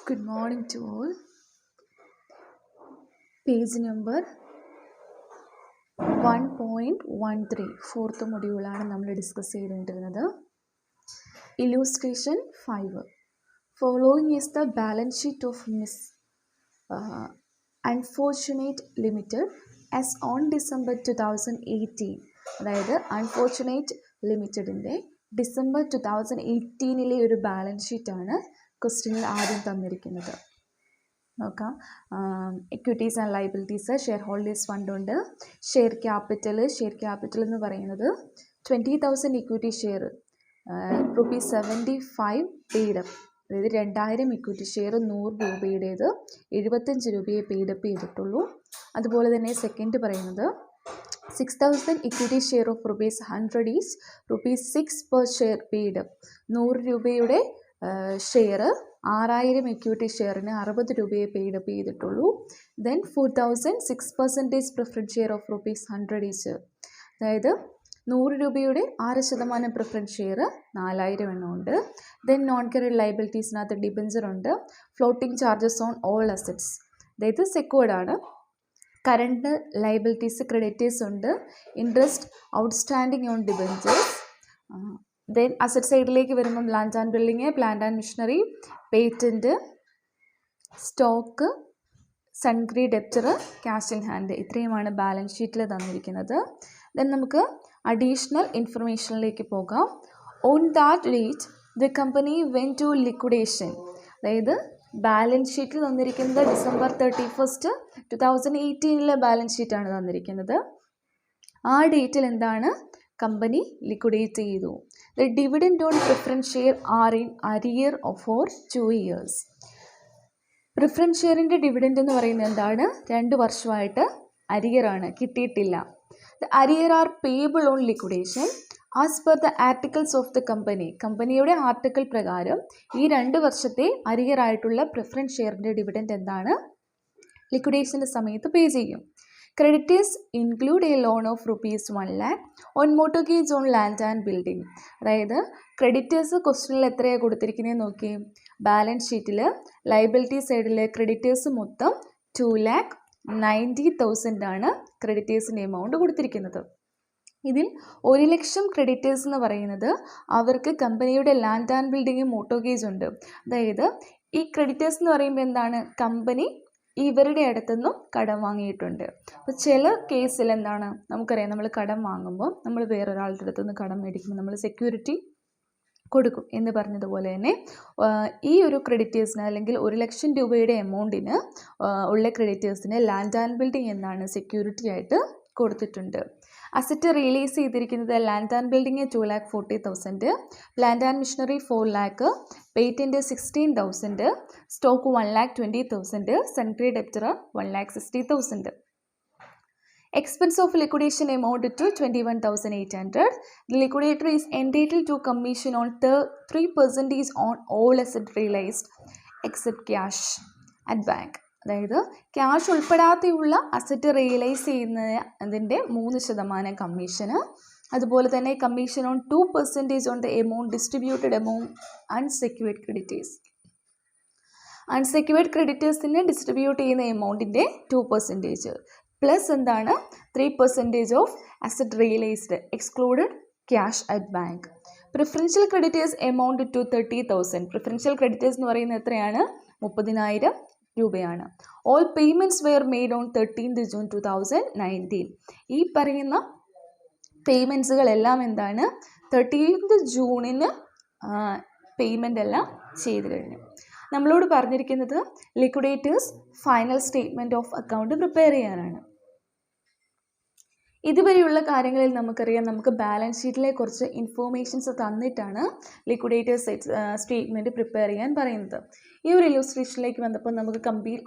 Good morning to all. Page number 1.13 fourth മൊഡ്യൂളാണ് നമ്മൾ discuss ചെയ്തുകൊണ്ടിരുന്നത്. ഇല്യൂസ്ട്രേഷൻ 5. Following is the balance sheet of miss unfortunate limited as on December 2018. അതായത് unfortunate ലിമിറ്റഡിൻ്റെ December 2018 ഒരു balance ഷീറ്റാണ് ക്വസ്റ്റ്യനിൽ ആദ്യം തന്നിരിക്കുന്നത്. നോക്കാം. Equities and liabilities, share holders fund ഉണ്ട്, share capital എന്ന് പറയുന്നത് 20,000 ഇക്വിറ്റി ഷെയർ ₹75 പെയ്ഡപ്പ്, അതായത് 2000 ഇക്വിറ്റി ഷെയർ 100 രൂപയുടേത് 75 രൂപയെ പെയ്ഡപ്പ് ചെയ്തിട്ടുള്ളൂ. അതുപോലെ തന്നെ സെക്കൻഡ് പറയുന്നത് 6,000 equity share of ₹100 is ₹6 per share paid-up, 100 രൂപയുടെ ഷെയർ 6000 ഇക്വിറ്റി ഷെയറിന് 60 രൂപയെ പെയ്ഡപ്പ് ചെയ്തിട്ടുള്ളൂ. Then 4,000 6% preference share of ₹100 each, അതായത് 100 രൂപയുടെ 6% പ്രിഫറൻസ് ഷെയർ 4000 എണ്ണം ഉണ്ട്. ദെൻ നോൺ കറന്റ് ലയബിലിറ്റീസിനകത്ത് ഡിബഞ്ചർ ഉണ്ട്, floating charges on all assets, അതായത് സെക്യൂർഡ് ആണ്. കറണ്ട് ലയബിലിറ്റീസ് ക്രെഡിറ്റേഴ്സ് ഉണ്ട്, interest outstanding on debentures. Then asset സൈഡിലേക്ക് വരുമ്പം land and building, plant and machinery, patent, stock, sundry debtor, cash in hand, ഇത്രയുമാണ് balance ഷീറ്റിൽ തന്നിരിക്കുന്നത്. ദെൻ നമുക്ക് അഡീഷണൽ ഇൻഫർമേഷനിലേക്ക് പോകാം. On that date the company went to liquidation, അതായത് ബാലൻസ് ഷീറ്റിൽ തന്നിരിക്കുന്നത് ഡിസംബർ 31, 2018 ബാലൻസ് ഷീറ്റാണ് തന്നിരിക്കുന്നത്. ആ ഡേറ്റിൽ എന്താണ്, കമ്പനി ലിക്വിഡേറ്റ് ചെയ്തു. The dividend on preference share are in arrear for 2 years. Preference ഷെയറിൻ്റെ ഡിവിഡൻഡ് എന്ന് പറയുന്നത് എന്താണ്, 2 വർഷമായിട്ട് അരിയറാണ്, കിട്ടിയിട്ടില്ല. The arrear are payable on liquidation as per the articles of the company. കമ്പനിയുടെ ആർട്ടിക്കിൾ പ്രകാരം ഈ 2 വർഷത്തെ അരിയറായിട്ടുള്ള പ്രിഫറൻസ് ഷെയറിൻ്റെ ഡിവിഡൻഡ് എന്താണ്, ലിക്വിഡേഷൻ്റെ സമയത്ത് പേ ചെയ്യും. Creditors include a loan of ₹1 lakh on mortgage on land and building, അതായത് ക്രെഡിറ്റേഴ്സ് ക്വസ്റ്റ്യനിൽ എത്രയാണ് കൊടുത്തിരിക്കുന്നത് നോക്കി. ബാലൻസ് ഷീറ്റിൽ ലയബിലിറ്റി സൈഡിൽ ക്രെഡിറ്റേഴ്സ് മൊത്തം 2,90,000 ആണ് ക്രെഡിറ്റേഴ്സിൻ്റെ എമൗണ്ട് കൊടുത്തിരിക്കുന്നത്. ഇതിൽ 1 ലക്ഷം ക്രെഡിറ്റേഴ്സ് എന്ന് പറയുന്നത് അവർക്ക് കമ്പനിയുടെ ലാൻഡ് ആൻഡ് ബിൽഡിംഗ് മോട്ടോഗേജ് ഉണ്ട്. അതായത് ഈ ക്രെഡിറ്റേഴ്സ് എന്ന് പറയുമ്പോൾ എന്താണ്, കമ്പനി ഇവരുടെ അടുത്തുനിന്നും കടം വാങ്ങിയിട്ടുണ്ട്. അപ്പോൾ ചില കേസിൽ എന്താണ്, നമുക്കറിയാം, നമ്മൾ കടം വാങ്ങുമ്പോൾ നമ്മൾ വേറൊരാളുടെ അടുത്തുനിന്ന് കടം മേടിക്കുമ്പോൾ നമ്മൾ സെക്യൂരിറ്റി കൊടുക്കും എന്ന് പറഞ്ഞതുപോലെ തന്നെ ഈ ഒരു ക്രെഡിറ്റേഴ്സിന് അല്ലെങ്കിൽ 1 ലക്ഷം രൂപയുടെ എമൗണ്ടിന് ഉള്ള ക്രെഡിറ്റേഴ്സിന് ലാൻഡ് ആൻഡ് ബിൽഡിംഗ് എന്നാണ് സെക്യൂരിറ്റി ആയിട്ട് കൊടുത്തിട്ടുണ്ട്. അസറ്റ് റിയലൈസ് ചെയ്തിരിക്കുന്നത് land and building 2,40,000, plant and machinery 4 lakh, patent 16,000, stock 1,20,000, sundry debtor 1,60,000. Expense of liquidation amounted to 21,800. The liquidator is entitled to commission on 3% on all asset realized except cash at bank. അതായത് cash ഉൾപ്പെടാതെയുള്ള asset realise ചെയ്യുന്നതിൻ്റെ 3% കമ്മീഷന്. അതുപോലെ തന്നെ commission on 2% on the amount distributed amount unsecured creditors. Unsecured ക്രെഡിറ്റേഴ്സിന് distribute ചെയ്യുന്ന എമൗണ്ടിൻ്റെ 2% plus എന്താണ് 3% of asset realised excluded cash at bank. Preferential creditors amount to 30,000. Preferential creditors എന്ന് പറയുന്നത് എത്രയാണ്, 30,000 രൂപയാണ്. All payments were made on 13th June 2019. ഈ പറയുന്ന പേയ്മെൻറ്റ്സുകളെല്ലാം എന്താണ്, 13th June പേയ്മെൻ്റ് എല്ലാം ചെയ്തു കഴിഞ്ഞു. നമ്മളോട് പറഞ്ഞിരിക്കുന്നത് liquidators final statement of account prepare ചെയ്യാനാണ്. ഇതുവരെയുള്ള കാര്യങ്ങളിൽ നമുക്കറിയാം, നമുക്ക് ബാലൻസ് ഷീറ്റിലെ കുറച്ച് ഇൻഫോർമേഷൻസ് തന്നിട്ടാണ് ലിക്വിഡേറ്റേഴ്സ് സ്റ്റേറ്റ്മെൻറ്റ് പ്രിപ്പയർ ചെയ്യാൻ പറയുന്നത്. ഈ ഒരു ഇല്യൂസ്ട്രേഷനിലേക്ക് വന്നപ്പോൾ നമുക്ക്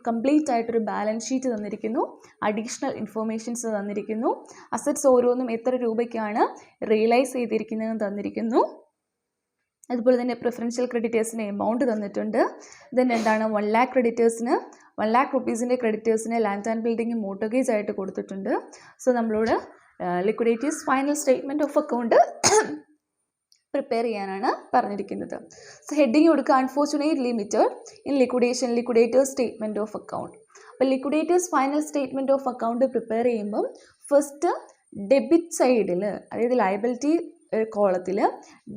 കംപ്ലീറ്റ് ആയിട്ടൊരു ബാലൻസ് ഷീറ്റ് തന്നിരിക്കുന്നു, അഡീഷണൽ ഇൻഫോർമേഷൻസ് തന്നിരിക്കുന്നു, അസറ്റ്സ് ഓരോന്നും എത്ര രൂപയ്ക്കാണ് റിയലൈസ് ചെയ്തിരിക്കുന്നതെന്ന് തന്നിരിക്കുന്നു. അതുപോലെ തന്നെ പ്രിഫറൻഷ്യൽ ക്രെഡിറ്റേഴ്സിന് എമൗണ്ട് തന്നിട്ടുണ്ട്. ദെൻ എന്താണ്, 1 lakh ക്രെഡിറ്റേഴ്സിന് 1 lakh rupeesൻ്റെ ക്രെഡിറ്റേഴ്സിന് ലാൻഡ് ആൻഡ് ബിൽഡിംഗ് മോട്ടോഗേജ് ആയിട്ട് കൊടുത്തിട്ടുണ്ട്. സോ നമ്മളോട് liquidators final statement of account prepare ചെയ്യാനാണ് പറഞ്ഞിരിക്കുന്നത്. സോ ഹെഡിങ് കൊടുക്കുക unfortunate limited in liquidation liquidators statement of account. അപ്പോൾ liquidators final statement of account prepare ചെയ്യുമ്പം ഫസ്റ്റ് ഡെബിറ്റ് സൈഡിൽ, അതായത് ലയബിലിറ്റി കോളത്തിൽ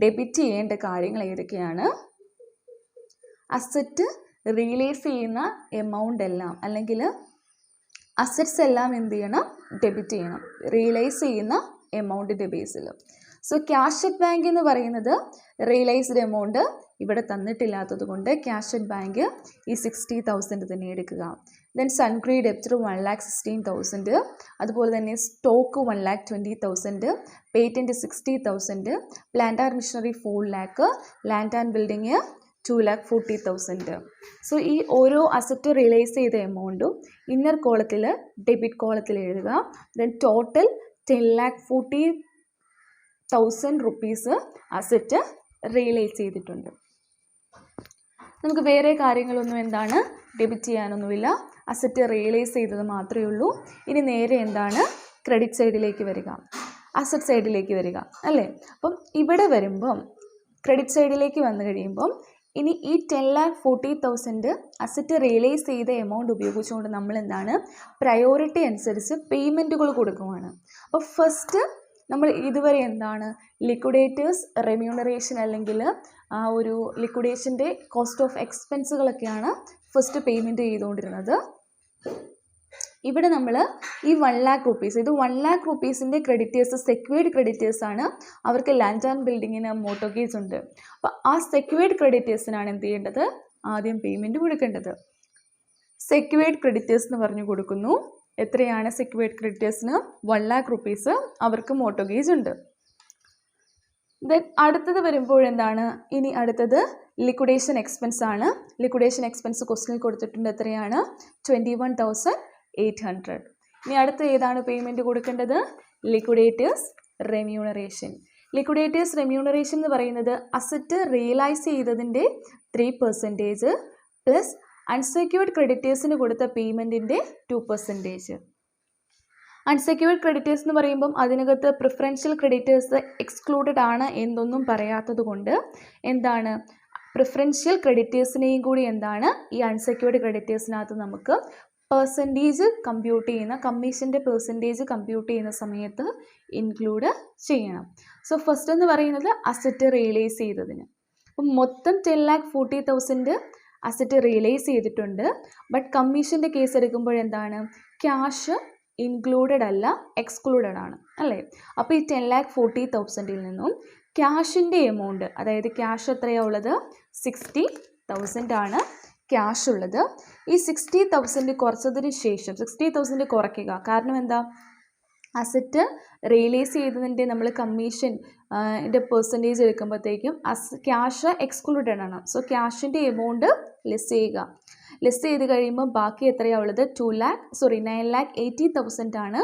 ഡെബിറ്റ് ചെയ്യേണ്ട കാര്യങ്ങൾ ഏതൊക്കെയാണ്? അസറ്റ് റിയലൈസ് ചെയ്യുന്ന എമൗണ്ട് എല്ലാം, അല്ലെങ്കിൽ അസറ്റ്സ് എല്ലാം എന്ത് ചെയ്യണം? ഡെബിറ്റ് ചെയ്യണം, റിയലൈസ് ചെയ്യുന്ന എമൗണ്ടിൻ്റെ ബേസിൽ. സോ ക്യാഷ് അറ്റ് ബാങ്ക് എന്ന് പറയുന്നത് റിയലൈസ്ഡ് എമൗണ്ട് ഇവിടെ തന്നിട്ടില്ലാത്തത് കൊണ്ട് ക്യാഷ് അറ്റ് ബാങ്ക് ഈ 60,000 തന്നെ എടുക്കുക. ദെൻ സൺക്രീ ഡെപ്റ്റർ 1,16,000, അതുപോലെ തന്നെ stock 1,20,000, patent 60,000, plant and machinery 4 lakh, land and building 2,40,000. So ഈ ഓരോ അസറ്റ് റിയലൈസ് ചെയ്ത എമൗണ്ടും ഇന്നർ കോളത്തിൽ ഡെബിറ്റ് കോളത്തിൽ എഴുതുക. Then total 10,40,000 rupees asset realise ചെയ്തിട്ടുണ്ട്. നമുക്ക് വേറെ കാര്യങ്ങളൊന്നും എന്താണ് ഡെബിറ്റ് ചെയ്യാനൊന്നുമില്ല, അസറ്റ് റിയലൈസ് ചെയ്തത് മാത്രമേ ഉള്ളൂ. ഇനി നേരെ എന്താണ് ക്രെഡിറ്റ് സൈഡിലേക്ക് വരിക, അസറ്റ് സൈഡിലേക്ക് വരിക അല്ലേ. അപ്പം ഇവിടെ വരുമ്പം ക്രെഡിറ്റ് സൈഡിലേക്ക് വന്നു കഴിയുമ്പം ഇനി ഈ 10,40,000 അസറ്റ് റിയലൈസ് ചെയ്ത എമൗണ്ട് ഉപയോഗിച്ചുകൊണ്ട് നമ്മൾ എന്താണ് പ്രയോറിറ്റി അനുസരിച്ച് പേയ്മെൻറ്റുകൾ കൊടുക്കുവാണ്. അപ്പോൾ ഫസ്റ്റ് നമ്മൾ ഇതുവരെ എന്താണ് ലിക്വിഡേറ്റേഴ്സ് റെമ്യൂണറേഷൻ അല്ലെങ്കിൽ ആ ഒരു ലിക്വിഡേഷൻ്റെ കോസ്റ്റ് ഓഫ് എക്സ്പെൻസുകളൊക്കെയാണ് ഫസ്റ്റ് പേയ്മെൻറ്റ് ചെയ്തുകൊണ്ടിരുന്നത്. ഇവിടെ നമ്മൾ ഈ 1 lakh rupees, ഇത് 1 lakh rupeesൻ്റെ ക്രെഡിറ്റേഴ്സ് സെക്യൂർഡ് ക്രെഡിറ്റേഴ്സാണ്. അവർക്ക് ലാൻഡ് ആൻഡ് ബിൽഡിങ്ങിന് മോർട്ട്ഗേജ് ഉണ്ട്. അപ്പോൾ ആ സെക്യൂർഡ് ക്രെഡിറ്റേഴ്സിനാണ് എന്ത് ചെയ്യേണ്ടത്? ആദ്യം പേയ്മെൻറ്റ് കൊടുക്കേണ്ടത്. സെക്യൂർഡ് ക്രെഡിറ്റേഴ്സ് എന്ന് പറഞ്ഞു കൊടുക്കുന്നു. എത്രയാണ് സെക്യൂർഡ് ക്രെഡിറ്റേഴ്സിന്? 1 lakh rupees അവർക്ക് മോർട്ട്ഗേജ് ഉണ്ട്. ദെൻ അടുത്തത് വരുമ്പോഴെന്താണ്? ഇനി അടുത്തത് ലിക്വിഡേഷൻ എക്സ്പെൻസ് ആണ്. ലിക്വിഡേഷൻ എക്സ്പെൻസ് ക്വസ്റ്റ്യനിൽ കൊടുത്തിട്ടുണ്ട്. എത്രയാണ്? 21,800. ഇനി അടുത്ത ഏതാണ് പേയ്മെൻറ്റ് കൊടുക്കേണ്ടത്? Liquidators remuneration. ലിക്വിഡേറ്റേഴ്സ് റെമ്യൂണറേഷൻ എന്ന് പറയുന്നത് അസറ്റ് റിയലൈസ് ചെയ്തതിൻ്റെ 3% പ്ലസ് അൺസെക്യൂർഡ് ക്രെഡിറ്റേഴ്സിന് കൊടുത്ത പേയ്മെൻറ്റിൻ്റെ 2%. അൺസെക്യൂർഡ് ക്രെഡിറ്റേഴ്സ് എന്ന് പറയുമ്പം അതിനകത്ത് പ്രിഫറൻഷ്യൽ ക്രെഡിറ്റേഴ്സ് എക്സ്ക്ലൂഡഡ് ആണ് എന്നൊന്നും പറയാത്തത് കൊണ്ട് എന്താണ് പ്രിഫറൻഷ്യൽ ക്രെഡിറ്റേഴ്സിനെയും കൂടി എന്താണ് ഈ അൺസെക്യൂർഡ് ക്രെഡിറ്റേഴ്സിനകത്ത് നമുക്ക് പെർസെൻറ്റേജ് കമ്പ്യൂട്ട് ചെയ്യുന്ന കമ്മീഷൻ്റെ പെർസെൻറ്റേജ് കമ്പ്യൂട്ട് ചെയ്യുന്ന സമയത്ത് ഇൻക്ലൂഡ് ചെയ്യണം. സോ ഫസ്റ്റ് എന്ന് പറയുന്നത് അസറ്റ് റിയലൈസ് ചെയ്തതിന്. അപ്പം മൊത്തം 10,40,000 അസറ്റ് റിയലൈസ് ചെയ്തിട്ടുണ്ട്. ബട്ട് കമ്മീഷൻ്റെ കേസ് എടുക്കുമ്പോഴെന്താണ് ക്യാഷ് ഇൻക്ലൂഡഡ് അല്ല, എക്സ്ക്ലൂഡഡ് ആണ് അല്ലേ. അപ്പോൾ ഈ 10,40,000 നിന്നും ക്യാഷിൻ്റെ എമൗണ്ട്, അതായത് ക്യാഷ് എത്രയാണ് ഉള്ളത്? 60,000 ആണ് ക്യാഷ് ഉള്ളത്. ഈ 60,000 കുറച്ചതിന് ശേഷം 60,000 കുറയ്ക്കുക. കാരണം എന്താ? അസറ്റ് റിയലൈസ് ചെയ്തതിൻ്റെ നമ്മൾ കമ്മീഷൻ പെർസെൻറ്റേജ് എടുക്കുമ്പോഴത്തേക്കും ക്യാഷ് എക്സ്ക്ലൂഡഡ് ആണ്. സോ ക്യാഷിൻ്റെ എമൗണ്ട് ലെസ് ചെയ്യുക. ലെസ് ചെയ്ത് കഴിയുമ്പോൾ ബാക്കി എത്രയാണ് ഉള്ളത്? 9,80,000 ആണ്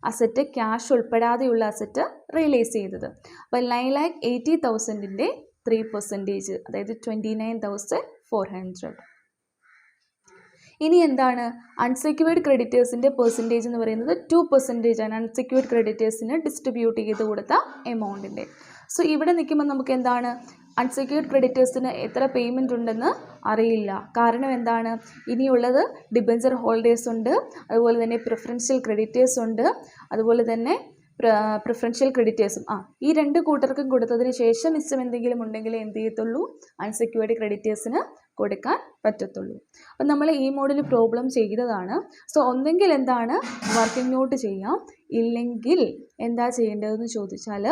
അസറ്റ് ക്യാഷ് ഉൾപ്പെടാതെയുള്ള അസറ്റ് റിയലൈസ് ചെയ്തത്. അപ്പോൾ 9,80,000ൻ്റെ 3%, അതായത് 29,400. ഇനി എന്താണ് അൺസെക്യൂർഡ് ക്രെഡിറ്റേഴ്സിൻ്റെ പെർസെൻറ്റേജ് എന്ന് പറയുന്നത് 2% ആണ് അൺസെക്യൂർഡ് ക്രെഡിറ്റേഴ്സിന് ഡിസ്ട്രിബ്യൂട്ട് ചെയ്ത് കൊടുത്ത എമൗണ്ടിൻ്റെ. സോ ഇവിടെ നിൽക്കുമ്പോൾ നമുക്ക് എന്താണ് അൺസെക്യൂർഡ് ക്രെഡിറ്റേഴ്സിന് എത്ര പേയ്മെൻറ്റ് ഉണ്ടെന്ന് അറിയില്ല. കാരണം എന്താണ് ഇനിയുള്ളത് ഡിബഞ്ചർ ഹോൾഡേഴ്സ് ഉണ്ട്, അതുപോലെ തന്നെ പ്രിഫറൻഷ്യൽ ക്രെഡിറ്റേഴ്സ് ഉണ്ട്, അതുപോലെ തന്നെ പ്രിഫറൻഷ്യൽ ക്രെഡിറ്റേഴ്സും. ഈ രണ്ട് കൂട്ടർക്കും കൊടുത്തതിന് ശേഷം മിച്ചം എന്തെങ്കിലും ഉണ്ടെങ്കിൽ എന്ത് ചെയ്യത്തുള്ളൂ? അൺസെക്യൂർഡ് ക്രെഡിറ്റേഴ്സിന് കൊടുക്കാൻ പറ്റത്തുള്ളൂ. അപ്പം നമ്മൾ ഈ മോഡൽ പ്രോബ്ലം ചെയ്തതാണ്. സോ ഒന്നെങ്കിൽ എന്താണ് വർക്കിംഗ് നോട്ട് ചെയ്യാം, ഇല്ലെങ്കിൽ എന്താ ചെയ്യേണ്ടതെന്ന് ചോദിച്ചാൽ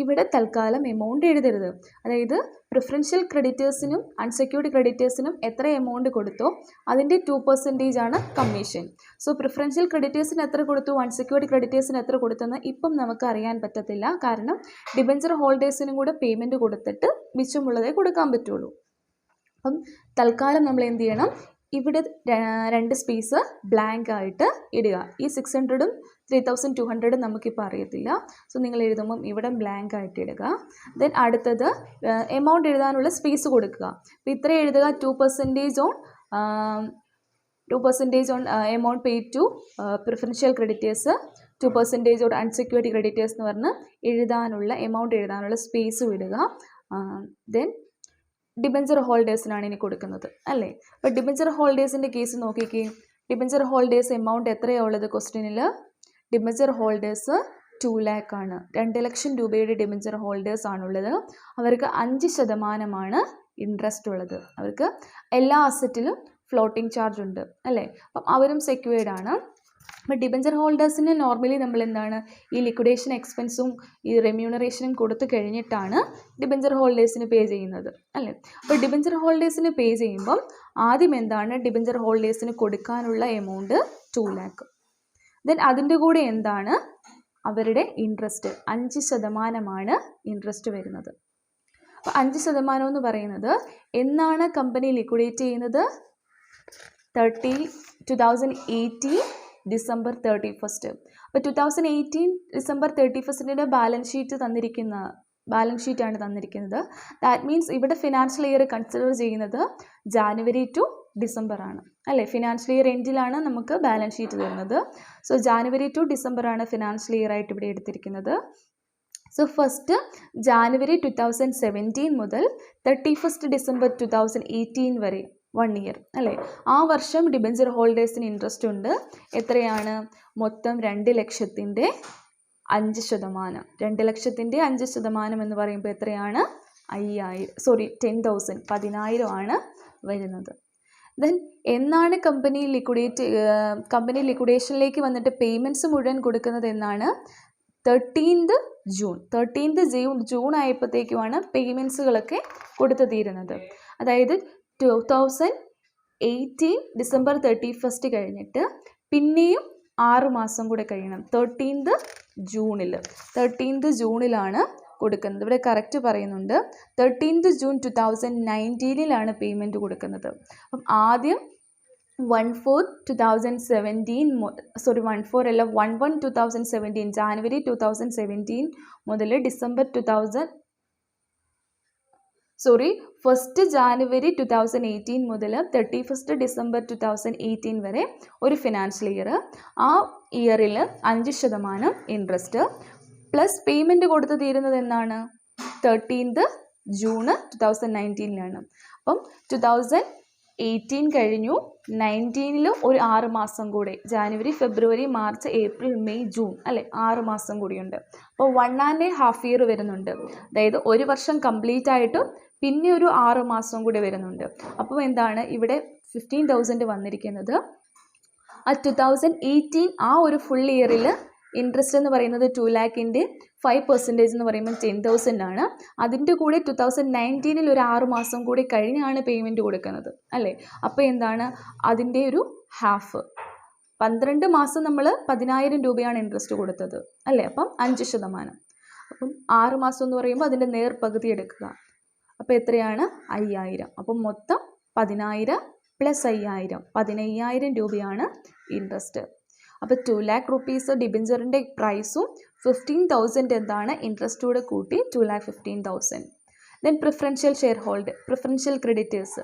ഇവിടെ തൽക്കാലം എമൗണ്ട് എഴുതരുത്. അതായത് പ്രിഫറൻഷ്യൽ ക്രെഡിറ്റേഴ്സിനും അൺസെക്യൂർഡ് ക്രെഡിറ്റേഴ്സിനും എത്ര എമൗണ്ട് കൊടുത്തോ അതിൻ്റെ 2% ആണ് കമ്മീഷൻ. സോ പ്രിഫറൻഷ്യൽ ക്രെഡിറ്റേഴ്സിന് എത്ര കൊടുത്തു, അൺസെക്യൂർഡ് ക്രെഡിറ്റേഴ്സിന് എത്ര കൊടുത്തെന്ന് ഇപ്പം നമുക്ക് അറിയാൻ പറ്റത്തില്ല. കാരണം ഡിബഞ്ചർ ഹോൾഡേഴ്സിനും കൂടെ പേയ്മെൻറ്റ് കൊടുത്തിട്ട് മിച്ചമുള്ളതേ കൊടുക്കാൻ പറ്റുള്ളൂ. അപ്പം തൽക്കാലം നമ്മൾ എന്ത് ചെയ്യണം? ഇവിടെ 2 സ്പേസ് ബ്ലാങ്ക് ആയിട്ട് ഇടുക. ഈ 600ഉം 3,200 നമുക്കിപ്പോൾ അറിയത്തില്ല. സോ നിങ്ങൾ എഴുതുമ്പം ഇവിടെ ബ്ലാങ്ക് ആയിട്ട് ഇടുക. ദെൻ അടുത്തത് എമൗണ്ട് എഴുതാനുള്ള സ്പേസ് കൊടുക്കുക. അപ്പോൾ ഇത്ര എഴുതുക. 2% on amount paid to preferential creditors, 2% on unsecured creditors എന്ന് പറഞ്ഞ് എഴുതാനുള്ള എമൗണ്ട് എഴുതാനുള്ള സ്പേസ് ഇടുക. ദെൻ ഡിബഞ്ചർ ഹോൾഡേഴ്സിനാണ് ഇനി കൊടുക്കുന്നത് അല്ലേ. അപ്പോൾ ഡിബഞ്ചർ ഹോൾഡേഴ്സിൻ്റെ കേസ് നോക്കിക്കേ. ഡിബഞ്ചർ ഹോൾഡേഴ്സ് എമൗണ്ട് എത്രയാണ് ഉള്ളത് ക്വസ്റ്റ്യനിൽ? ഡിബഞ്ചർ ഹോൾഡേഴ്സ് 2 lakh ആണ്. 2 ലക്ഷം രൂപയുടെ ഡിബഞ്ചർ ഹോൾഡേഴ്സ് ആണുള്ളത്. അവർക്ക് 5% ഇൻട്രസ്റ്റ് ഉള്ളത്. അവർക്ക് എല്ലാ അസറ്റിലും ഫ്ലോട്ടിംഗ് ചാർജ് ഉണ്ട് അല്ലേ. അപ്പം അവരും സെക്യൂർഡ് ആണ്. അപ്പോൾ ഡിബഞ്ചർ ഹോൾഡേഴ്സിന് നോർമലി നമ്മൾ എന്താണ് ഈ ലിക്വിഡേഷൻ എക്സ്പെൻസും ഈ റെമ്യൂണറേഷനും കൊടുത്തു കഴിഞ്ഞിട്ടാണ് ഡിബഞ്ചർ ഹോൾഡേഴ്സിന് പേ ചെയ്യുന്നത് അല്ലേ. അപ്പോൾ ഡിബഞ്ചർ ഹോൾഡേഴ്സിന് പേ ചെയ്യുമ്പം ആദ്യം എന്താണ് ഡിബഞ്ചർ ഹോൾഡേഴ്സിന് കൊടുക്കാനുള്ള എമൗണ്ട് 2 lakh. ദെൻ അതിൻ്റെ കൂടെ എന്താണ് അവരുടെ ഇൻട്രസ്റ്റ് 5% ഇൻട്രസ്റ്റ് വരുന്നത്. അപ്പോൾ 5% എന്ന് പറയുന്നത് എന്നാണ് കമ്പനി ലിക്വിഡേറ്റ് ചെയ്യുന്നത്? 2018 December 31. അപ്പോൾ 2018 December 31 ബാലൻസ് ഷീറ്റാണ് തന്നിരിക്കുന്നത്. ദാറ്റ് മീൻസ് ഇവിടെ ഫിനാൻഷ്യൽ ഇയർ കൺസിഡർ ചെയ്യുന്നത് ജാനുവരി ടു ഡിസംബർ ആണ് അല്ലേ. ഫിനാൻഷ്യൽ ഇയർ എൻഡിലാണ് നമുക്ക് ബാലൻസ് ഷീറ്റ് തരുന്നത്. സോ ജാനുവരി ടു ഡിസംബർ ആണ് ഫിനാൻഷ്യൽ ഇയർ ആയിട്ട് ഇവിടെ എടുത്തിരിക്കുന്നത്. സോ ഫസ്റ്റ് ജാനുവരി 2017 മുതൽ 31 December 2018 വരെ 1 year അല്ലേ. ആ വർഷം ഡിബഞ്ചർ ഹോൾഡേഴ്സിന് ഇൻട്രസ്റ്റ് ഉണ്ട്. എത്രയാണ്? മൊത്തം 2 ലക്ഷത്തിൻ്റെ 5%. 2 ലക്ഷത്തിൻ്റെ 5% എന്ന് പറയുമ്പോൾ എത്രയാണ്? 10,000 10,000 ആണ് വരുന്നത്. ദെൻ എന്നാണ് കമ്പനി ലിക്വിഡേഷനിലേക്ക് വന്നിട്ട് പേയ്മെൻറ്റ്സ് മുഴുവൻ കൊടുക്കുന്നത് എന്നാണ്? 13th June ആയപ്പോഴത്തേക്കുമാണ് പേയ്മെൻറ്റ്സുകളൊക്കെ കൊടുത്തു തീരുന്നത്. അതായത് 2018 December 31 കഴിഞ്ഞിട്ട് പിന്നെയും 6 മാസം കൂടെ കഴിയണം. 13th June കൊടുക്കുന്നത്. ഇവിടെ കറക്റ്റ് പറയുന്നുണ്ട് 13th June 2019 പേയ്മെൻറ്റ് കൊടുക്കുന്നത്. അപ്പം ആദ്യം 11/2017 ജാനുവരി 2017 മുതൽ ഫസ്റ്റ് ജാനുവരി 2018 മുതൽ 31 December 2018 വരെ ഒരു ഫിനാൻഷ്യൽ ഇയർ. ആ ഇയറിൽ 5% ഇൻട്രസ്റ്റ് പ്ലസ് പേയ്മെൻറ്റ് കൊടുത്ത് തീരുന്നത് എന്നാണ്? 13th June 2019. അപ്പം 2018 കഴിഞ്ഞു, 19 ഒരു 6 മാസം കൂടെ, ജാനുവരി ഫെബ്രുവരി മാർച്ച് ഏപ്രിൽ മെയ് ജൂൺ അല്ലേ, 6 മാസം കൂടിയുണ്ട്. അപ്പോൾ 1.5 year വരുന്നുണ്ട്. അതായത് ഒരു വർഷം കംപ്ലീറ്റ് ആയിട്ടും പിന്നെ ഒരു 6 മാസം കൂടി വരുന്നുണ്ട്. അപ്പോൾ എന്താണ് ഇവിടെ 15,000 വന്നിരിക്കുന്നത്. ആ 2018 ആ ഒരു ഫുൾ ഇയറിൽ ഇൻട്രസ്റ്റ് എന്ന് പറയുന്നത് 2 lakhൻ്റെ 5% എന്ന് പറയുമ്പോൾ 10,000 ആണ്. അതിൻ്റെ കൂടെ 2019 ഒരു 6 മാസം കൂടി കഴിഞ്ഞാണ് പേയ്മെൻറ്റ് കൊടുക്കുന്നത് അല്ലേ. അപ്പോൾ എന്താണ് അതിൻ്റെ ഒരു ഹാഫ്, 12 മാസം നമ്മൾ 10,000 രൂപയാണ് ഇൻട്രസ്റ്റ് കൊടുത്തത് അല്ലേ. അപ്പം 5%. അപ്പം 6 മാസം എന്ന് പറയുമ്പോൾ അതിൻ്റെ നേർപകുതി എടുക്കുക. അപ്പോൾ എത്രയാണ്? 5,000. അപ്പം മൊത്തം 10,000 + 5,000 15,000 രൂപയാണ് ഇൻട്രസ്റ്റ്. അപ്പോൾ 2 lakh rupees ഡിബഞ്ചറിൻ്റെ പ്രൈസും 15,000 എന്താണ് ഇൻട്രസ്റ്റോടെ കൂട്ടി 2,15,000. Then preferential preferential creditors.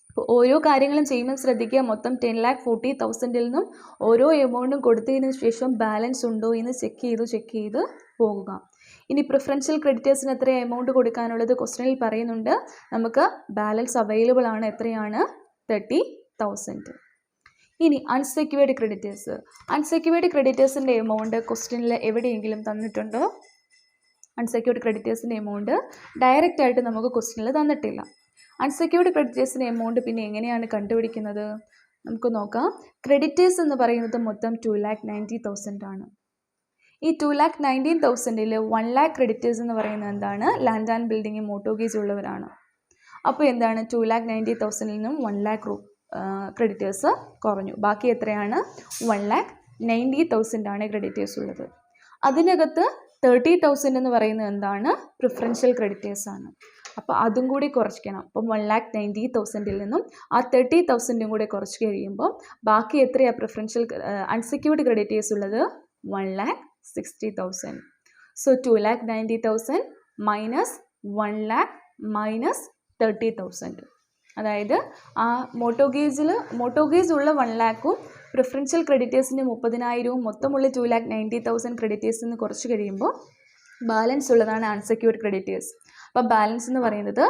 അപ്പോൾ ഓരോ കാര്യങ്ങളും ചെയ്യുമ്പോൾ ശ്രദ്ധിക്കുക, മൊത്തം 10,40,000 നിന്നും ഓരോ എമൗണ്ടും കൊടുത്തതിന് ശേഷം ബാലൻസ് ഉണ്ടോ എന്ന് ചെക്ക് ചെയ്ത് പോകുക. ഇനി പ്രിഫറൻഷ്യൽ ക്രെഡിറ്റേഴ്സിന് എത്ര എമൗണ്ട് കൊടുക്കാനുള്ളത് ക്വസ്റ്റനിൽ പറയുന്നുണ്ട്. നമുക്ക് ബാലൻസ് അവൈലബിൾ ആണ്. എത്രയാണ്? 30,000. ഇനി അൺസെക്യൂർഡ് ക്രെഡിറ്റേഴ്സിൻ്റെ എമൗണ്ട് ക്വസ്റ്റനിൽ എവിടെയെങ്കിലും തന്നിട്ടുണ്ടോ? അൺസെക്യൂർഡ് ക്രെഡിറ്റേഴ്സിൻ്റെ എമൗണ്ട് ഡയറക്റ്റ് ആയിട്ട് നമുക്ക് ക്വസ്റ്റനിൽ തന്നിട്ടില്ല. അൺസെക്യൂർഡ് ക്രെഡിറ്റേഴ്സിൻ്റെ എമൗണ്ട് പിന്നെ എങ്ങനെയാണ് കണ്ടുപിടിക്കുന്നത്? നമുക്ക് നോക്കാം. ക്രെഡിറ്റേഴ്സ് എന്ന് പറയുന്നത് മൊത്തം 2,90,000 ആണ്. ഈ 2,19,000 1 lakh ക്രെഡിറ്റേഴ്സ് എന്ന് പറയുന്നത് എന്താണ്? ലാൻഡ് ആൻഡ് ബിൽഡിംഗ് മോട്ടോഗേജ് ഉള്ളവരാണ്. അപ്പോൾ എന്താണ് 2,90,000 നിന്നും 1 lakh ക്രെഡിറ്റേഴ്സ് കുറഞ്ഞു. ബാക്കി എത്രയാണ്? 1,90,000 ആണ് ക്രെഡിറ്റേഴ്സ് ഉള്ളത്. അതിനകത്ത് 30,000 എന്ന് പറയുന്നത് എന്താണ്? പ്രിഫറൻഷ്യൽ ക്രെഡിറ്റേഴ്സ് ആണ്. അപ്പോൾ അതും കൂടി കുറയ്ക്കണം. അപ്പം 1,90,000 നിന്നും ആ 30,000 കൂടെ കുറച്ച് കഴിയുമ്പോൾ ബാക്കി എത്രയാണ് പ്രിഫറൻഷ്യൽ അൺസെക്യൂർഡ് ക്രെഡിറ്റേഴ്സ് ഉള്ളത്? 1,60,000. So 2,90,000 minus 1 lakh minus 30,000. അതായത് ആ മോട്ടോഗേജ് ഉള്ള 1 lakhും പ്രിഫറൻഷ്യൽ ക്രെഡിറ്റേഴ്സിന് 30,000 മൊത്തമുള്ള 2,90,000 ക്രെഡിറ്റേഴ്സിന് കുറച്ച് കഴിയുമ്പോൾ ബാലൻസ് ഉള്ളതാണ് അൺസെക്യൂർഡ് ക്രെഡിറ്റേഴ്സ്. അപ്പോൾ ബാലൻസ് എന്ന് പറയുന്നത്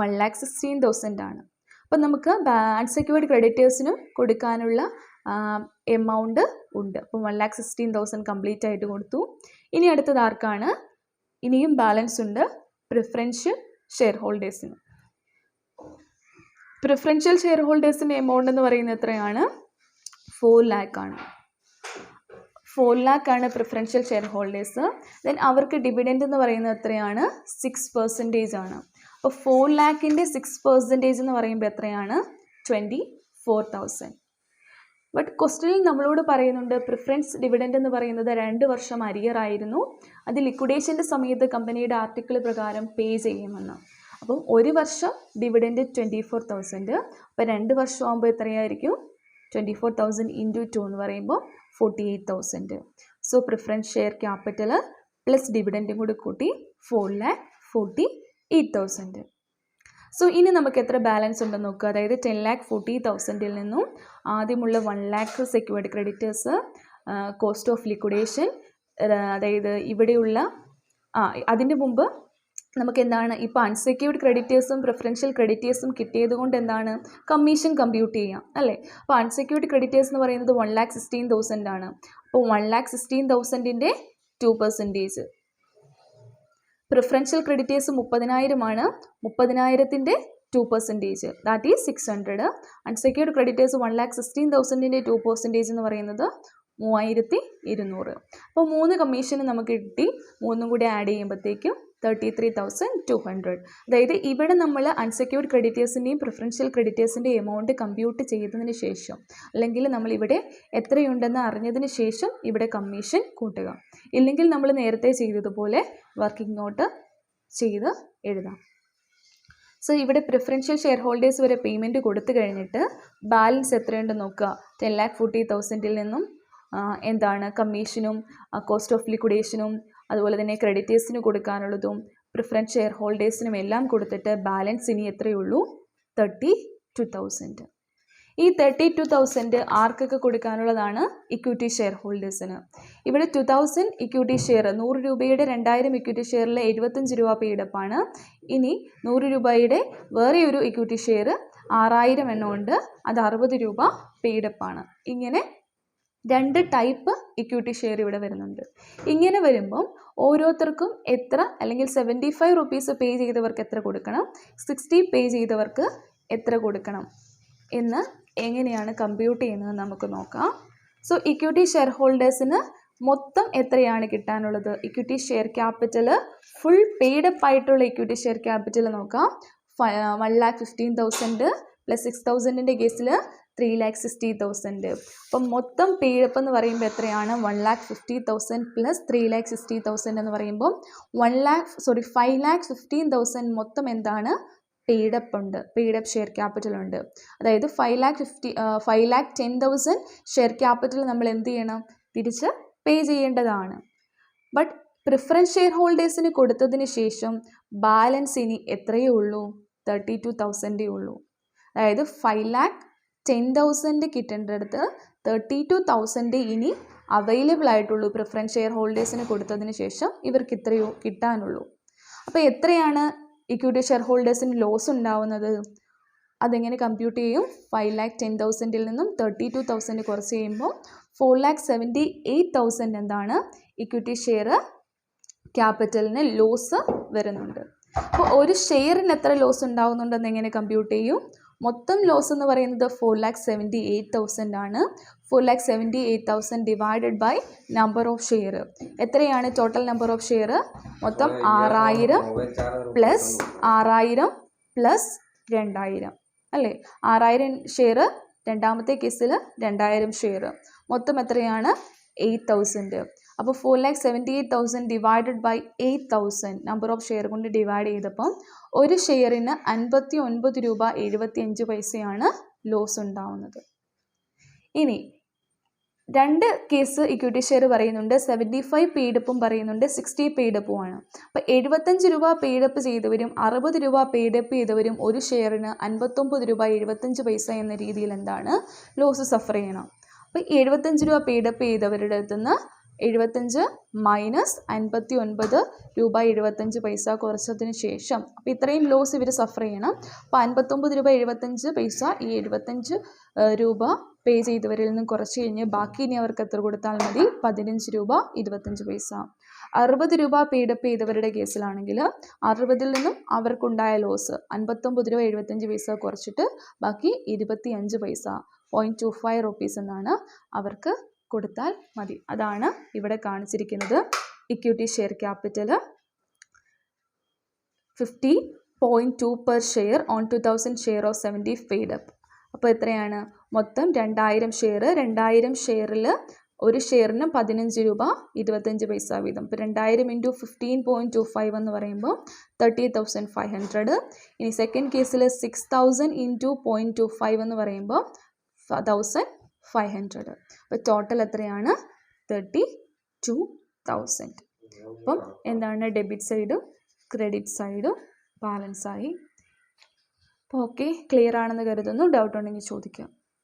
1,16,000 ആണ്. അപ്പം നമുക്ക് അൺസെക്യൂർഡ് ക്രെഡിറ്റേഴ്സിനും കൊടുക്കാനുള്ള എമൗണ്ട് ഉണ്ട്. അപ്പം 1,16,000 കംപ്ലീറ്റ് ആയിട്ട് കൊടുത്തു. ഇനി അടുത്തത് ആർക്കാണ്? ഇനിയും ബാലൻസ് ഉണ്ട് പ്രിഫറൻഷ്യൽ ഷെയർ ഹോൾഡേഴ്സിന്. പ്രിഫറൻഷ്യൽ ഷെയർ ഹോൾഡേഴ്സിൻ്റെ എമൗണ്ട് എന്ന് പറയുന്നത് എത്രയാണ്? 4 lakh ആണ്. 4 lakh ആണ് പ്രിഫറൻഷ്യൽ ഷെയർ ഹോൾഡേഴ്സ്. ദെൻ അവർക്ക് ഡിവിഡൻഡ് എന്ന് പറയുന്നത് എത്രയാണ്? 6% ആണ്. അപ്പോൾ 4 lakhൻ്റെ 6% എന്ന് പറയുമ്പോൾ എത്രയാണ്? 24,000. ബട്ട് ക്വസ്റ്റ്യനിൽ നമ്മളോട് പറയുന്നുണ്ട് പ്രിഫറൻസ് ഡിവിഡൻഡ് എന്ന് പറയുന്നത് 2 വർഷം അരിയർ ആയിരുന്നു, അത് ലിക്വിഡേഷൻ്റെ സമയത്ത് കമ്പനിയുടെ ആർട്ടിക്കിൾ പ്രകാരം പേ ചെയ്യുമെന്ന്. അപ്പം 1 വർഷം ഡിവിഡൻഡ് 24,000. അപ്പോൾ 2 വർഷം ആകുമ്പോൾ എത്രയായിരിക്കും? 24,000 ഇൻറ്റു 2 എന്ന് പറയുമ്പോൾ 48,000. So preference share capital plus ഡിവിഡൻറ്റും കൂടി കൂട്ടി 4,48,000. സോ ഇനി നമുക്ക് എത്ര ബാലൻസ് ഉണ്ടെന്ന് നോക്കുക. അതായത് 10,40,000 നിന്നും ആദ്യമുള്ള 1 lakh secured creditors, cost of liquidation, അതായത് ഇവിടെയുള്ള അതിൻ്റെ മുമ്പ് നമുക്ക് എന്താണ് ഇപ്പോൾ അൺസെക്യൂർഡ് ക്രെഡിറ്റേഴ്സും പ്രിഫറൻഷ്യൽ ക്രെഡിറ്റേഴ്സും കിട്ടിയത് കൊണ്ട് എന്താണ് കമ്മീഷൻ കമ്പ്യൂട്ട് ചെയ്യാം അല്ലേ. അപ്പോൾ അൺസെക്യൂർഡ് ക്രെഡിറ്റേഴ്സ് എന്ന് പറയുന്നത് 1,16,000 ആണ്. അപ്പോൾ 1,16,000ൻ്റെ 2%. പ്രിഫറൻഷ്യൽ ക്രെഡിറ്റേഴ്സ് 30,000 ആണ്. 30,000ൻ്റെ 2%, ദാറ്റ് ഈസ് 600. അൺസെക്യൂർഡ് ക്രെഡിറ്റേഴ്സ് 1,16,000ൻ്റെ 2% എന്ന് പറയുന്നത് 3,200. അപ്പോൾ 3 കമ്മീഷൻ നമുക്ക് കിട്ടി. 3 കൂടി ആഡ് ചെയ്യുമ്പോഴത്തേക്കും 33,200. അതായത് ഇവിടെ നമ്മൾ അൺസെക്യൂർഡ് ക്രെഡിറ്റേഴ്സിൻ്റെയും പ്രിഫറൻഷ്യൽ ക്രെഡിറ്റേഴ്സിൻ്റെയും എമൗണ്ട് കമ്പ്യൂട്ട് ചെയ്തതിന് ശേഷം, അല്ലെങ്കിൽ നമ്മൾ ഇവിടെ എത്രയുണ്ടെന്ന് അറിഞ്ഞതിന് ശേഷം ഇവിടെ കമ്മീഷൻ കൂട്ടുക. ഇല്ലെങ്കിൽ നമ്മൾ നേരത്തെ ചെയ്തതുപോലെ വർക്കിംഗ് നോട്ട് ചെയ്ത് എഴുതാം. സോ ഇവിടെ പ്രിഫറൻഷ്യൽ ഷെയർ ഹോൾഡേഴ്സ് വരെ പേയ്മെൻറ്റ് കൊടുത്തു കഴിഞ്ഞിട്ട് ബാലൻസ് എത്രയുണ്ടെന്ന് നോക്കുക. 10,40,000 നിന്നും എന്താണ് കമ്മീഷനും കോസ്റ്റ് ഓഫ് ലിക്വിഡേഷനും അതുപോലെ തന്നെ ക്രെഡിറ്റേഴ്സിന് കൊടുക്കാനുള്ളതും പ്രിഫറൻസ് ഷെയർ ഹോൾഡേഴ്സിനും എല്ലാം കൊടുത്തിട്ട് ബാലൻസ് ഇനി എത്രയേ ഉള്ളൂ? 32,000. ഈ 32,000 ആർക്കൊക്കെ കൊടുക്കാനുള്ളതാണ്? Equity share ഹോൾഡേഴ്സിന്. ഇവിടെ 2,000 ഇക്വിറ്റി ഷെയർ, 100 രൂപയുടെ 2,000 ഇക്വിറ്റി ഷെയറിൽ 75 രൂപ പെയ്ഡപ്പാണ്. ഇനി 100 രൂപയുടെ വേറെ ഒരു ഇക്വിറ്റി ഷെയർ 6,000 എണ്ണം ഉണ്ട്, അത് 60 രൂപ പെയ്ഡപ്പാണ്. ഇങ്ങനെ 2 ടൈപ്പ് ഇക്വിറ്റി ഷെയർ ഇവിടെ വരുന്നുണ്ട്. ഇങ്ങനെ വരുമ്പം ഓരോരുത്തർക്കും എത്ര, അല്ലെങ്കിൽ 75 റുപ്പീസ് പേ ചെയ്തവർക്ക് എത്ര കൊടുക്കണം, 60 പേ ചെയ്തവർക്ക് എത്ര കൊടുക്കണം എന്ന് എങ്ങനെയാണ് കമ്പ്യൂട്ട് ചെയ്യുന്നത് നമുക്ക് നോക്കാം. സോ ഇക്വിറ്റി ഷെയർ ഹോൾഡേഴ്സിന് മൊത്തം എത്രയാണ് കിട്ടാനുള്ളത്? Equity share capital full paid up ആയിട്ടുള്ള ഇക്വിറ്റി ഷെയർ ക്യാപിറ്റൽ നോക്കാം. 1,15,000 പ്ലസ് 6,000ൻ്റെ കേസിൽ 3,60,000. അപ്പം മൊത്തം പെയ്ഡപ്പ് എന്ന് പറയുമ്പോൾ എത്രയാണ്? 1,50,000 പ്ലസ് 3,60,000 എന്ന് പറയുമ്പോൾ 5,15,000 മൊത്തം എന്താണ്? പെയ്ഡപ്പ് ഉണ്ട്, പെയ്ഡപ്പ് ഷെയർ ക്യാപിറ്റൽ ഉണ്ട്. അതായത് 5,10,000 ഷെയർ ക്യാപിറ്റൽ നമ്മൾ എന്ത് ചെയ്യണം? തിരിച്ച് പേ ചെയ്യേണ്ടതാണ്. ബട്ട് പ്രിഫറൻസ് ഷെയർ ഹോൾഡേഴ്സിന് കൊടുത്തതിന് ശേഷം ബാലൻസ് ഇനി എത്രയേ ഉള്ളൂ? 32,000 ഉള്ളൂ. അതായത് 5,10,000 കിട്ടേണ്ടടുത്ത് 32,000 ഇനി അവൈലബിൾ ആയിട്ടുള്ളൂ. പ്രിഫറൻസ് ഷെയർ ഹോൾഡേഴ്സിന് കൊടുത്തതിന് ശേഷം ഇവർക്ക് ഇത്രയോ കിട്ടാനുള്ളൂ. അപ്പോൾ എത്രയാണ് ഇക്വിറ്റി ഷെയർ ഹോൾഡേഴ്സിന് ലോസ് ഉണ്ടാവുന്നത്? അതെങ്ങനെ കമ്പ്യൂട്ട് ചെയ്യും? 5,10,000 നിന്നും 32,000 കുറച്ച് ചെയ്യുമ്പോൾ 4,78,000 എന്താണ് ഇക്വിറ്റി ഷെയർ ക്യാപിറ്റലിന് ലോസ് വരുന്നുണ്ട്. അപ്പോൾ ഒരു ഷെയറിന് എത്ര ലോസ് ഉണ്ടാവുന്നുണ്ടെന്ന് എങ്ങനെ കമ്പ്യൂട്ട് ചെയ്യും? മൊത്തം ലോസ് എന്ന് പറയുന്നത് 4,78,000 ആണ്. 4,78,000 divided by number of share. എത്രയാണ് ടോട്ടൽ നമ്പർ ഓഫ് ഷെയർ? മൊത്തം 6,000 പ്ലസ് 2,000 അല്ലേ? 6,000 ഷെയർ, രണ്ടാമത്തെ കേസിൽ 2,000 ഷെയർ, മൊത്തം എത്രയാണ്? 8,000. അപ്പോൾ 4,78,000 divided by 8,000 number of share കൊണ്ട് ഡിവൈഡ് ചെയ്തപ്പം ഒരു ഷെയറിന് 59 രൂപ 75 പൈസയാണ് ലോസ് ഉണ്ടാവുന്നത്. ഇനി 2 കേസ് ഇക്വിറ്റി ഷെയർ പറയുന്നുണ്ട്. 75 പെയ്ഡപ്പും പറയുന്നുണ്ട്, 60 പെയ്ഡപ്പുമാണ്. അപ്പോൾ 75 രൂപ പെയ്ഡപ്പ് ചെയ്തവരും 60 രൂപ പെയ്ഡപ്പ് ചെയ്തവരും ഒരു ഷെയറിന് 59 രൂപ 75 പൈസ എന്ന രീതിയിൽ എന്താണ് ലോസ് സഫർ ചെയ്യണം. അപ്പോൾ 75 രൂപ പെയ്ഡപ്പ് ചെയ്തവരുടെ അടുത്ത് നിന്ന് 75 മൈനസ് 59 രൂപ 75 പൈസ കുറച്ചതിന് ശേഷം, അപ്പോൾ ഇത്രയും ലോസ് ഇവർ സഫർ ചെയ്യണം. അപ്പോൾ 59 രൂപ 75 പൈസ ഈ 75 രൂപ പേ ചെയ്തവരിൽ നിന്നും കുറച്ച് കഴിഞ്ഞ് ബാക്കി ഇനി അവർക്ക് എത്ര കൊടുത്താൽ മതി? 15 രൂപ 25 പൈസ. 60 രൂപ പെയ്ഡപ്പ് ചെയ്തവരുടെ കേസിലാണെങ്കിൽ 60ൽ നിന്നും അവർക്കുണ്ടായ ലോസ് 59 രൂപ 75 പൈസ കുറച്ചിട്ട് ബാക്കി 25 പൈസ 0.25 റുപ്പീസ് എന്നാണ് അവർക്ക് കൊടുത്താൽ മതി. അതാണ് ഇവിടെ കാണിച്ചിരിക്കുന്നത്. Equity share capital 50.2 per share on 2000 share of 70 paid-up. അപ്പോൾ എത്രയാണ്? മൊത്തം 2000 ഷെയർ. 2000 ഷെയറിൽ ഒരു ഷെയറിന് 15 രൂപ 25 പൈസ വീതം. ഇപ്പോൾ 2000 ഇൻറ്റു 15.25 എന്ന് പറയുമ്പോൾ 30,500. ഇനി സെക്കൻഡ് കേസിൽ 6000 ഇൻറ്റു 0.25 എന്ന് പറയുമ്പോൾ 1500. അപ്പോൾ ടോട്ടൽ എത്രയാണ്? 32,000. അപ്പം എന്താണ്? ഡെബിറ്റ് സൈഡും ക്രെഡിറ്റ് സൈഡും ബാലൻസായി. അപ്പോൾ ഓക്കെ, ക്ലിയർ ആണെന്ന് കരുതുന്നു. ഡൗട്ട് ഉണ്ടെങ്കിൽ ചോദിക്കാം.